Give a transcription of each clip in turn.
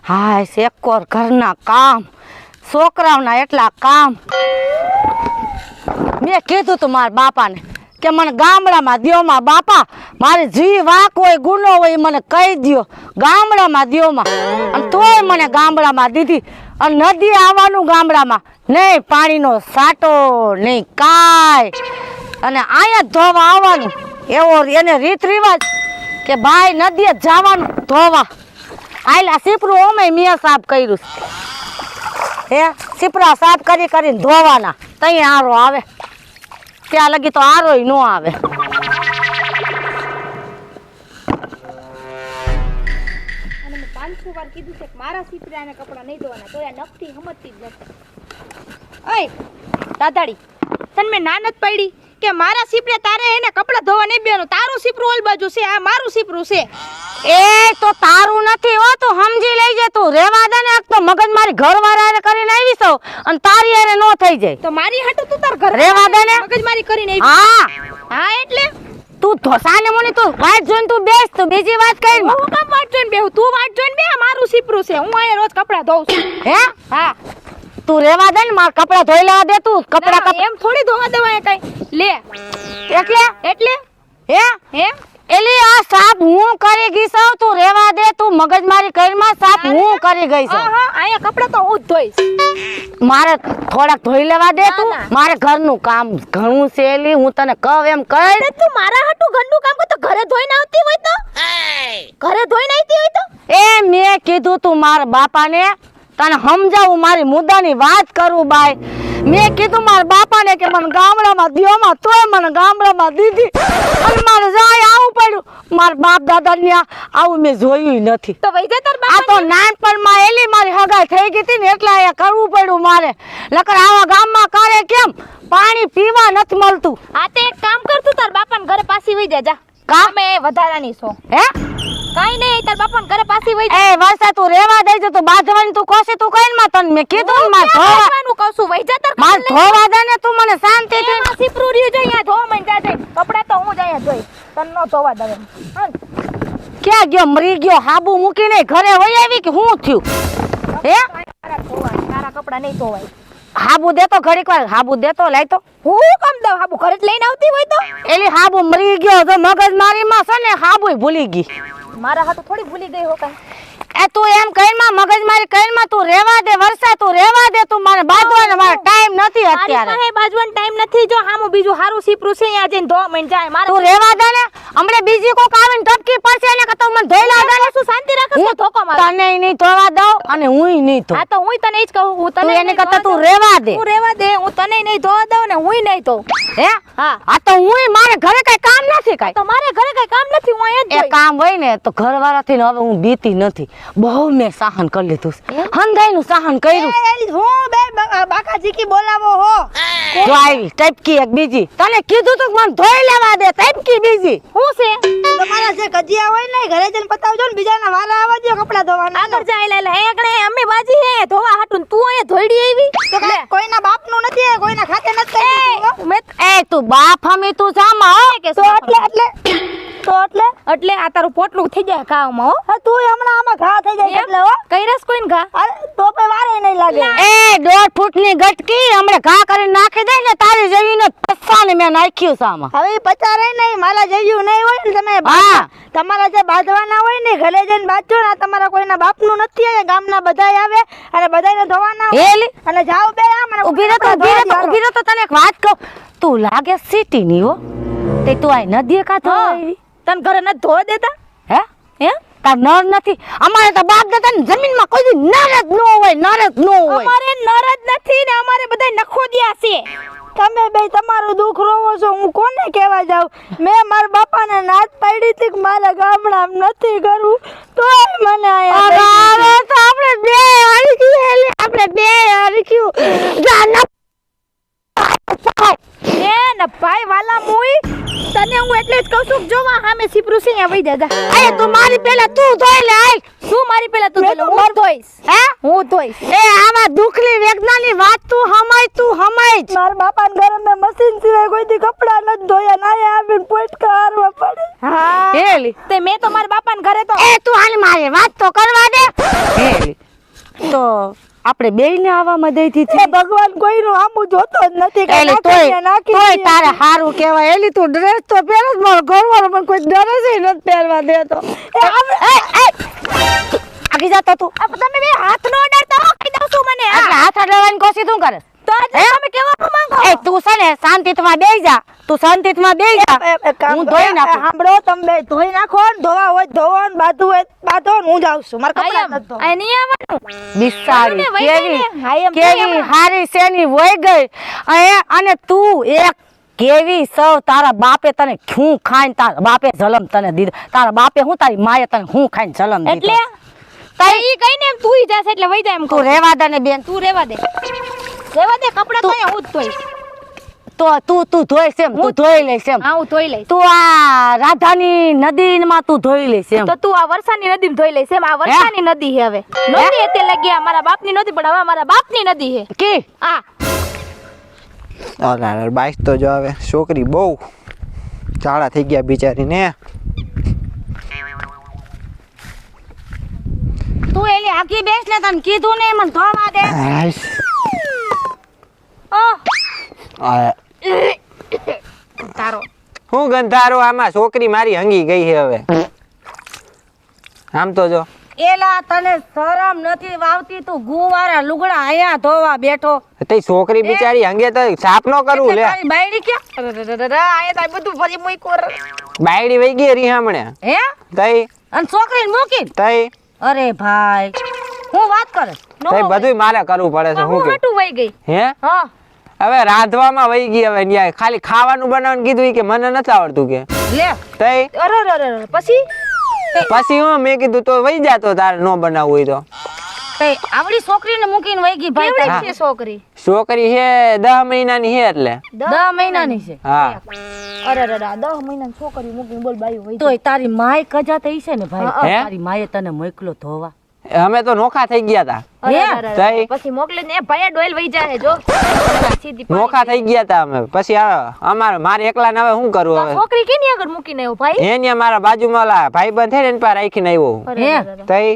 હાય શેકોર ઘરના કામ છોકરાઓના એટલા કામ મેં કીધું તું મારા બાપાને કે મને ગામડામાં દ્યો માં બાપા મારી જી વાક હોય ગુનો હોય મને કહી દ્યો ગામડામાં દ્યો માં અને તોય મને ગામડામાં દીધી અને નદી આવવાનું ગામડામાં નહીં પાણીનો સાટો નહીં કાંઈ અને અહીંયા ધોવા આવવાનું એવો એને રીત રિવાજ કે ભાઈ નદીએ જવાનું ધોવા આયલા સીપરું ઓમે મેં સાફ કર્યું હે સીપરા સાફ કરી કરીને ધોવાના તઈ આરો આવે ત્યાં લગી તો આરોય ન આવે અને મેં 500 વાર કીધું છે કે મારા સીપરાને કપડાં નહીં ધોવાના તો એ નખથી સમજતી જ નથી. ઓય દાદાડી તને મેં ના નથી પડી કે મારા સીપરે તારે એને કપડાં ધોવા નહીં બેનું તારું સીપરું ઓલ બાજુ છે આ મારું સીપરું છે. એ તો તારું નથી હો તું સમજી લેજે તું રેવા દે ને તો મગજ મારી ઘરવાળાને કરીને આવી છો અને તારી હારે નો થઈ જાય તો મારી હાટુ તું તાર ઘર રેવા દે ને મગજમારી કરીને હા હા એટલે તું ધોસાને મને તું વાટ જોઈને તું બેસ તું બીજી વાત કઈ હું કામ વાટ જોઈને બેહું તું વાટ જોઈને બે મારું સીપરું છે હું અહીંયા રોજ કપડાં ધોઉં છું. હે હા તું રેવા દે ને માર કપડા ધોઈ લેવા દે તું કપડા એમ થોડી ધોવા દેવાય કઈ લે એટલે હે હે એલી આ સાપ હું કરી ગઈ છું તું રેવા દે તું મગજ મારી કઈમાં સાપ હું કરી ગઈ છું. હા અહીંયા કપડાં તો હું જ ધોઈશ. મારે થોડાક ધોઈ લેવા દે તું મારે ઘરનું કામ ઘણું છે એલી હું તને કહું એમ કઈ તું મારા હાટુ ઘરનું કામ કર તો ઘરે ધોઈને આવતી હોય તો ઘરે ધોઈને આવતી હોય તો એ મેં કીધું તું મારા બાપાને તને સમજાવું મારી મુદ્દાની વાત કરું બાય મેં કીધું મારા બાપાને કે મને ગામડામાં દ્યોમાં તોય મને ગામડામાં દીધી અને મારે જાય આવું પડ્યું મારા બાપ દાદા ને આવું મેં જોયું નથી તો વઈ જા તાર આ બાપા તો નાનપણમાં એલી મારી હગાઈ થઈ ગઈ હતી ને એટલે આ કરવું પડ્યું મારે નકર આવા ગામમાં કરે કેમ પાણી પીવા નથી મળતું આ તે એક કામ કર તું તાર બાપાને ઘરે પાછી વઈ જા કા અમે વધારાની છો હે કાઈ નહીં તાર બાપાને ઘરે પાછી વઈ જા એ વર્ષા તું રેવા દેજો તું બાંધવાની તું કોશે તું કઈ માં તને મેં કીધું ને માર ધોવા નું કહું છું વઈ જા તાર માર ધોવા દે ને તું મને શાંતિ થી એમાં સીપરું રહ્યું છે અહીંયા ધો મન જા કપડા તો હું જ અહીંયા ધોઈ તને નો ધોવા દે ક્યાં ગયો મરી ગયો હાબુ મૂકીને ઘરે વઈ આવી કે હું થયું હે તારા કપડા નહીં ધોવાય હાબુ દેતો ઘડીક વાર હાબુ દેતો લાય તો હું કામ દઉં હાબુ ઘરે જ લઈને આવતી હોય તો એલી હાબુ મરી ગયો તો મગજ મારી માં છે ને હાબુ ભૂલી ગઈ મારા હાથ થોડી ભૂલી ગઈ હો કઈ એ તું એમ કઈમાં મગજ મારી કઈમાં તું રેવા દે વર્ષા તું રેવા દે તું મને બાંધવાનો મારો ટાઈમ નથી અત્યારે મારી પાસે બાજવાનો ટાઈમ નથી જો હામું બીજું હારું સીપરું છે અહીંયા જઈને ધો મન જાય મારે તું રેવા દે ને હમણે બીજી કોક આવીને ટપકી પડશે એને કે તું મને ધોઈ લા દે શું શાંતિ રાખસ તો ધોકો માર તને નહીં ધોવા દઉં અને હુંય નહીં ધો હા તો હું તને જ કહું હું તું તને એને કરતા તું રેવા દે તું રેવા દે હું તને નહીં ધોવા દઉં ને હુંય નહીં ધોઉં હે હા આ તો હુંય મારે ઘરે કઈ કામ નથી કઈ તો મારે ઘરે કઈ કામ નથી હું અહીંયા જ એ કામ હોય ને તો ઘરવાળાથી હવે હું બીતી નથી બહુ મેં સહન કરી લીધું હંધાઈનું સહન કર્યું હું બે બાકાજી કી બોલાવો હો જો આવી ટપકી એક બીજી તને કીધું તું મને ધોઈ લેવા દે ટપકી બીજી હું છે તમારા જે કજિયા હોય ને ઘરે જઈને પતાવજો ને બીજાના વાલા આવવા દો કપડા ધોવાના આગળ જાય લે એકડે અમે બાજી હે ધોવા હાટું તું અહીંયા ધોઈડી આવી તો કાંઈ કોઈના બાપનું નથી કોઈના ખાતે નથી કર્યું. એ એ તું બાપ હમી તું જામા હો કે તો એટલે આ તારું પોટલું થઈ જાય કાવમાં હો હા તું હમણાં આમાં ઘા થઈ જાય એટલે હો કઈ રસ કોઈને ઘા અરે તો પે વારે નહીં લાગે એ 1.5 ફૂટની ગટકી હમણે ઘા કરીને નાખી દે ને તારી જેવીને પસ્સાને મેં નાખ્યું સામા હવે ઈ પચારે નહીં માલા જેવું નહીં હોય ને તમે હા. તમારા જે બાંધવાના હોય ને ઘરે જઈને બાંધજો ને આ તમારા કોઈના બાપનું નથી આ ગામના બધાય આવે અને બધાયને ધોવાના હોય. એલી અને જાઓ બે આમ અને ઊભી રહો તો ઊભી રહો તો તને એક વાત કહું તું લાગે સિટી ની હો તે તું આ નદી કા તો તને ઘરે ન ધો દેતા હે હે તાર નર નથી અમારે તો બાપ દાદા ની જમીનમાં કોઈ દી નર જ ન હોય નર જ ન હોય અમારે નર જ નથી ને અમારે બધા નખોદિયા છે તમે બે તમારું દુઃખ રોવો છો હું કોને કહેવા જાઉં મેં મારા બાપાને નાત પાડી હતી કે મારા ગામડામાં નથી કરવું તોય મને હવે તો આપણે બે હરખ્યું જાના એ ન ભાઈ વાલા મુઈ તને હું એટલે જ કહું છું કે જો વા સામે સીપરું છે અહીંયા વઈ દેજા એ તું મારી પેલા તું ધોઈ લે આય શું મારી પેલા તું મેં ધોઈ તો હું ધોઈશ હે હું ધોઈશ એ આવા દુખલી વેદનાની વાત તું હમાય મારા બાપાને ઘરે મેં મશીન સિવાય કોઈ દી કપડા નથી ધોયા ના આવીને પોટકા હારવા પડે હા હેલી તે મેં તો મારા બાપાને ઘરે તો એ તું હાલ મારે વાત તો કરવા દે હેલી તો આપણે બેયને આવવામાં દઈ એ દીધી ભગવાન કોઈનું આમું જોતો જ નથી કે એલી તોય તારે સારું કહેવાય એલી તું ડ્રેસ તો પહેર જ મારો ઘરવાળો મને કોઈ ડ્રેસ નથી પહેરવા દેતો આગી જતો તું તમે બે હાથ નો અડાડતા હો કહી દઉં છું મને એટલે હાથ અડાડવાની કોશિશ શું કરે તો આજે તમે કેવા માંગો એ તું છે ને શાંતિમાં બેસી જા તું શાંતિમાં બેસી જા હું ધોઈ નાખું સાંભળો તમે બે ધોઈ નાખો ને ધોવા હોય ધોવો ને બાંધવું હોય બાંધો ને હું જાઉં છું મારા કપડાં નથી ધોવા. આ નહીં આવવાનું બિસાડી વહી ગઈ ને. હા, એમ કેવી હારી શેની વહી ગઈ અને તું એક કેવી સૌ તારા બાપે તને શું ખાઈને તારા બાપે જલમ તને દીધો તારા બાપે હું તારી માએ તને હું ખાઈને જલમ એટલે દીધો ઈ કઈ ને એમ તું ઈ જાશે એટલે વઈ જા એમ તું કહું. રેવા દે ને બેન તું રેવા દે કપડા તો અહીંયા હું જ ધોઈશ. તો તું ધોઈ છે તું ધોઈ લઈશ એમ હા હું ધોઈ લઈશ તું આ રાધાની નદીમાં તું ધોઈ લઈશ એમ તો તું આ વરસાદની નદીમાં ધોઈ લઈશ એમ આ વરસાદની નદી છે હવે નદી એટલે લાગી મારા બાપની નદી પણ હવે મારા બાપની નદી છે કી આ અરે બાઈક તો જો હવે છોકરી બહુ ઝાડા થઈ ગયા બિચારીને. તું એલી આખી બેસ ને તને કીધું ને મને ધોવા દે તારો હું ગંધારો આમાં છોકરી મારી હંગી ગઈ છે હવે. આમ તો જો એલા તને શરમ નથી વાવતી તું ગુવારા લુગડા આયા ધોવા બેઠો તે છોકરી બિચારી હંગે તો સાફ નો કરવું લે. તારી બાયડી ક્યાં આયા તાર બધું ફરી મૂક્યો રે. બાયડી વઈ ગઈ રીહામણે હે તઈ અને છોકરીને મૂકી તઈ અરે ભાઈ હું વાત કરે તઈ બધુંય મારે કરવું પડે છે. હું હું કે હાટું વઈ ગઈ હે હા હવે રાંધવામાં વઈ ગઈ હવે ન્યાય ખાલી ખાવાનું બનાવવાનું કીધું ઈ કે મને નથી આવડતું કે લે તઈ અરે પછી પછી હું મેં કીધું તો વઈ જાતો તારે નો બનાવવું હોય તો. તે આવડી છોકરીને મૂકીને વઈ ગઈ ભાઈ કેવડી તારી. છે છોકરી છોકરી છે 10 મહિનાની છે એટલે 10 મહિનાની છે હા અરે 10 મહિનાની છોકરી મૂકીને બોલ બાયું વઈ તોય તારી માય કજા થઈ છે ને ભાઈ હે? તારી માએ તને મોકલો ધોવા અમે તો નોખા થઈ ગયા તા. તઈ પછી મોકલે ને ભાઈ ડોયલ વઈ જાય જો સીધી નોખા થઈ ગયા તા અમે પછી અમારે મારે એકલા ને હવે શું કરવું હવે છોકરી કેની આગળ મૂકીને આવ્યો ભાઈ એને મારા બાજુમાં ઓલા ભાઈબંધ છે ને એની પાસે રાખીને આવ્યો. હે? તઈ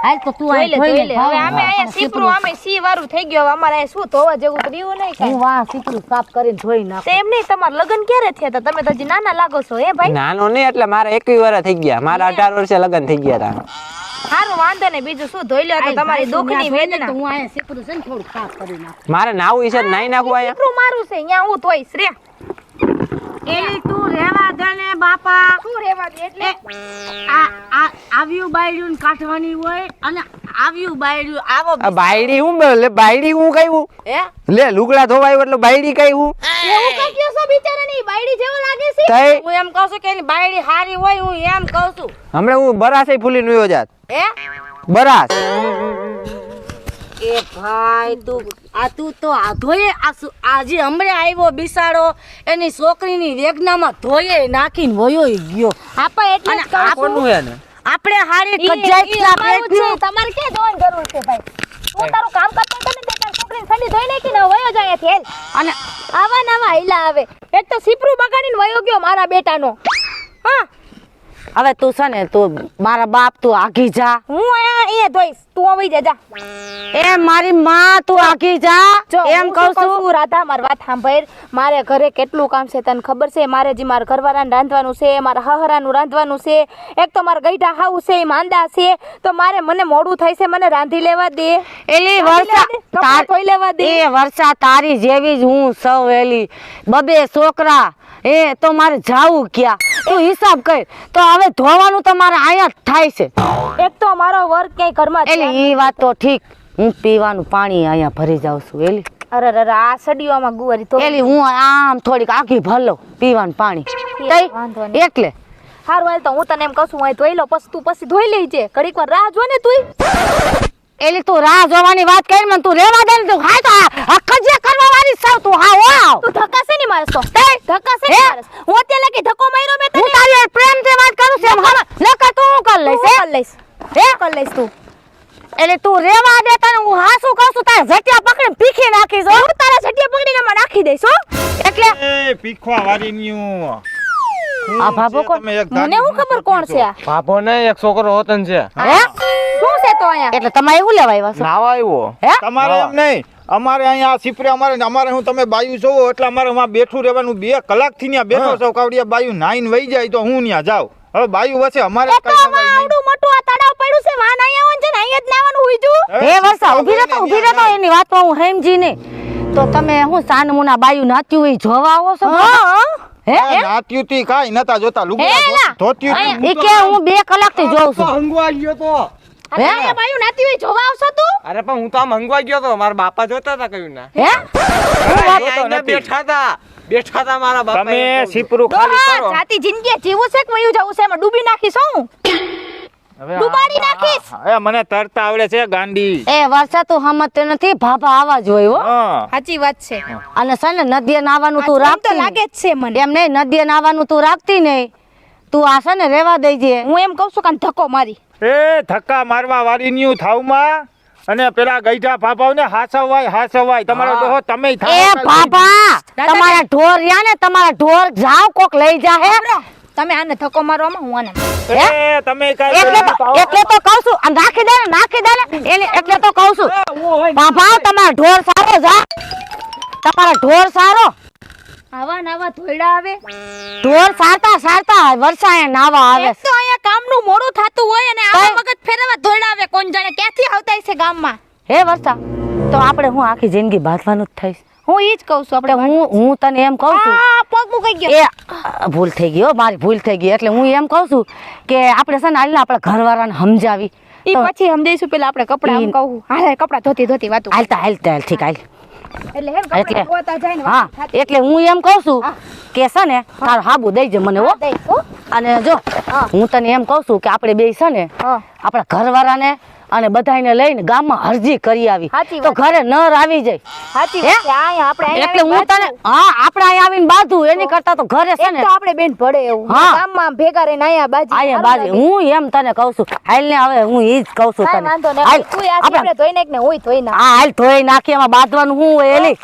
હાલ તો તું જોઈ આ લે જોઈ લે હવે અમે અહીંયા સીપરું અમે સી વાળું થઈ ગયો હવે અમારે અહીંયા શું ધોવા જેવું તો રહ્યું નહીં કાંઈ. હું વાહ સીકરું સાફ કરીને ધોઈ નાખ તે એમ નહીં તમારા લગ્ન ક્યારે થયા હતા તમે તો હજી નાના લાગો છો હે ભાઈ નાનો નહીં એટલે મારે 21 વર્ષ થઈ ગયા મારા 18 વર્ષે લગ્ન થઈ ગયા તા. સારું વાંધો નહીં બીજું શું ધોઈ લ્યો તો તમારી દુઃખની વેદના હું આ સીકરું છે ને થોડું સાફ કરી નાખ મારે નાવું છે નાઈ નાખવું અહીંયા. સીપરું મારું છે અહીંયા હું ધોઈશ રે એલી તું રેવા દે ને બાપા શું રેવા દે એટલે આવ્યું બાયડ્યું કાઢવાની હોય અને આવ્યું બાયડ્યું આવો આ બાયડી હું લે બાયડી હું કયું હે લે લુગડા ધોવાય એટલે બાયડી કઈ હું એવું કા કયો છો બિચારાની બાયડી જેવો લાગે છે તઈ હું એમ કહું છું કે એની બાયડી હારી હોય હું એમ કહું છું હમણાં હું બરાસે ફૂલી નુયો જાત હે બરાસ એ ભાઈ તું તો આ ધોયે આજે હમણે આવ્યો બિસાડો એની છોકરીની વેગનામાં ધોયે નાખીને વયો ગયો આપા એટલે જ કહું છું. કોનું હે ને આપણે હારી ઈ કજાઈના અમારું જ છે. પેટનું તમારે ક્યાં ધોવાની જરૂર છે ભાઈ તું તારું કામ કરતો હતો ને તે તારી છોકરીને ઠંડી ધોઈ નાખી ને વયો જાય અહીંયાથી હેલ. અને આવા નવા હૈલા આવે એક તો સીપરું બગાડીને વયો ગયો મારા બેટાનો હા હવે તું છે ને તું મારા બાપ તું આગી જા હું અહીંયા ધોઈશ તું આવી જા એ મારી માં તું આગી જા જો એમ કહું છું રાધા મારી વાત સાંભળ મારે ઘરે કેટલું કામ છે તને ખબર છે મારે જે મારા ઘરવાળાને રાંધવાનું છે મારા હહરાનું રાંધવાનું છે એક તો મારા ગઈઢા હાવું છે એ માંદા છે તો મારે મને મોડું થાય છે મને રાંધી લેવા દે એલી કપડાં ધોઈ લેવા દે એ વર્ષા તારી જેવી જ હું સૌ એલી બબે છોકરા એ તો મારે જાવું ક્યાં તું હિસાબ કર તો હવે ધોવાનું તો મારે અહીંયા જ થાય છે એક તો મારો વર્ક ક્યાંય ઘરમાં છે. એલી ઈ વાત તો ઠીક હું પીવાનું પાણી અહીંયા ભરી જાઉં છું એલી અરે આ સડીઓમાં ગુવારી તો એલી હું આમ થોડીક આખી ભરલો પીવાનું પાણી વાંધો તઈ એટલે હારું હાલ તો હું તને એમ કહું છું હું ધોઈ લો પછી તું પછી ધોઈ લેજે ઘડીક વાર રાહ જો ને તું એલી તું રાહ જોવાની વાત કરી મને તું રેવા દે ને તું હાય તો આ કજે કરવા વાળી સૌ તું હા વાવ તું ધક્કા છે ની મારસ તો ધક્કા છે ની મારસ હું અત્યારે લગી ધક્કો માર્યો મેં તને હું તારી પ્રેમથી વાત કરું છું હવે નકર તું હું કર લઈશ કરી લઈશ હે કરી લઈશ તું એટલે તું રેવા દે તને હું હાસું કહું છું તારે જટિયા પકડીને પીખી નાખીશ હો. હું તારા જટિયા પકડીને માં નાખી દઈશ હો એટલે એ પીખવા વાળી ન્યુ આ ભાભો કોણ મને શું ખબર કોણ છે આ બાપો ને એક છોકરો હોતન છે હે શું છે તો અહીંયા એટલે તમે એવું લેવા આવ્યા છો નાવા આવ્યો હે તમારે એમ નહીં અમારે અહીંયા આ સિપરે અમારે હું તમે બાયું જોવો એટલે અમારે માં બેઠું રહેવાનું 2 કલાકથી ત્યાં બેઠો છો કાવડિયા બાયું નાઈન વહી જાય તો હું ત્યાં જાઉં હવે બાયું વસે અમારે એ તો આમાં આવડું મોટું આ તળાવ પડ્યું છે વાન અહીંયા આવું છે ને અહીંયા જ નાવાનું હુઈજું હે વર્ષા ઊભી રહેતો એની વાતમાં હું હેમજી ને તો તમે હું સાનમુના બાયું નાત્યું હોય જોવા આવો છો હે નાત્યુતી કાઈ નતા જોતા હે લુગડા ના. ધોત્યું ઈ કે હું 2 કલાકથી જોઉં છું હંગવા ગયો તો હે અહીંયા બાયું નાતી હોય જોવા આવશો તું અરે પણ હું તો આમ હંગવા ગયો તો મારા બાપા જોતા હતા કયું ના હે અહીંયા બેઠા હતા મારા બાપા તમે સિપરું ખાલી દોહા, કરો જાતી જિંદગી જીવું છે કે વયું જવું છે એમાં ડૂબી નાખીશ હું હવે ડૂબાડી નાખીશ એ મને તરતા આવડે છે ગાંડી એ વર્ષા તું સમજતો નથી ભાભા આવા જ હોય હો હા સાચી વાત છે અને છે ને નદીએ નાવાનું તું આ જોઈને તો રાખતી લાગે જ છે મને એમ નહીં નદીએ નાવાનું તું રાખતી નહીં તું આ છે ને રેવા દેજે હું એમ કહું છું કે આને ધક્કો મારી એ ધક્કા મારવા વાળી ન્યુ થાવમાં અને પેલા ગઈઢા ભાભાવને હાસવાય તમારો ડોહો તમે એ બાબા તમારા ઢોર રહ્યા ને તમારા ઢોર જાવ કોક લઈ જા હે તમે આને ધક્કો મારવામાં હું આને એ તમે કાઈ એટલે તો કહું છું આ નાખી દે ને એને એટલે તો કહું છું બાબા તમારા ઢોર સારો જા તમારા ઢોર સારો આવા નાવા ધોયડા આવે ઢોર સારતા વર્ષાએ નાવા આવે એક તો અહીંયા કામનું મોડું થાતું હોય અને આવા મગજ ફેરવા ધોયડા આવે કોણ જાણે ક્યાંથી આવતા હશે ગામમાં હે વર્ષા તો આપણે હું આખી જિંદગી બાંધવાનું જ થઈશ હું ઈ જ કહું છું આપણે હું તને એમ કહું છું આ પગ મૂકાઈ ગયો એ ભૂલ થઈ ગઈ હો મારી ભૂલ થઈ ગઈ એટલે હું એમ કહું છું કે આપણે છે ને હાલ આપણા ઘરવાળાને સમજાવી ઈ પછી સમજાઈશું પેલા આપણે કપડા આમ કહું હા કપડા ધોતી વાતું હાલ ઠીક હાલ એટલે હેમ કપડા એટલે ધોતા જાય ને હા એટલે હું એમ કહું છું કે છે ને તારો હાબુ દઈ જે મને હો દઈશ હો અને જો હું તને એમ કહું છું કે આપણે બે છે ને હા આપણા ઘરવાળાને અને બધાને લઈને ગામમાં અરજી કરી આવી સાચી તો વાત. ઘરે નર આવી જાય સાચી હે? વાત છે અહીંયા આપણે એટલે હું તને હા આપણે અહીંયા આવીને બાંધું એની કરતા તો ઘરે છે એક ને તો આપણે બેન ભળે એવું હા. ગામમાં ભેગા રહીને અહીંયા બાજી અહીંયા બાજુ હું એમ તને કહું છું હાલ ને હવે હું ઈ જ કહું છું કાંઈ તને વાંધો હાલ નહીં તું આ આપણે સીપડે ધોઈ નાખ ને હુંય ધોઈ નાખ હા હાલ ધોઈ નાખી એમાં બાંધવાનું હું હોય એલી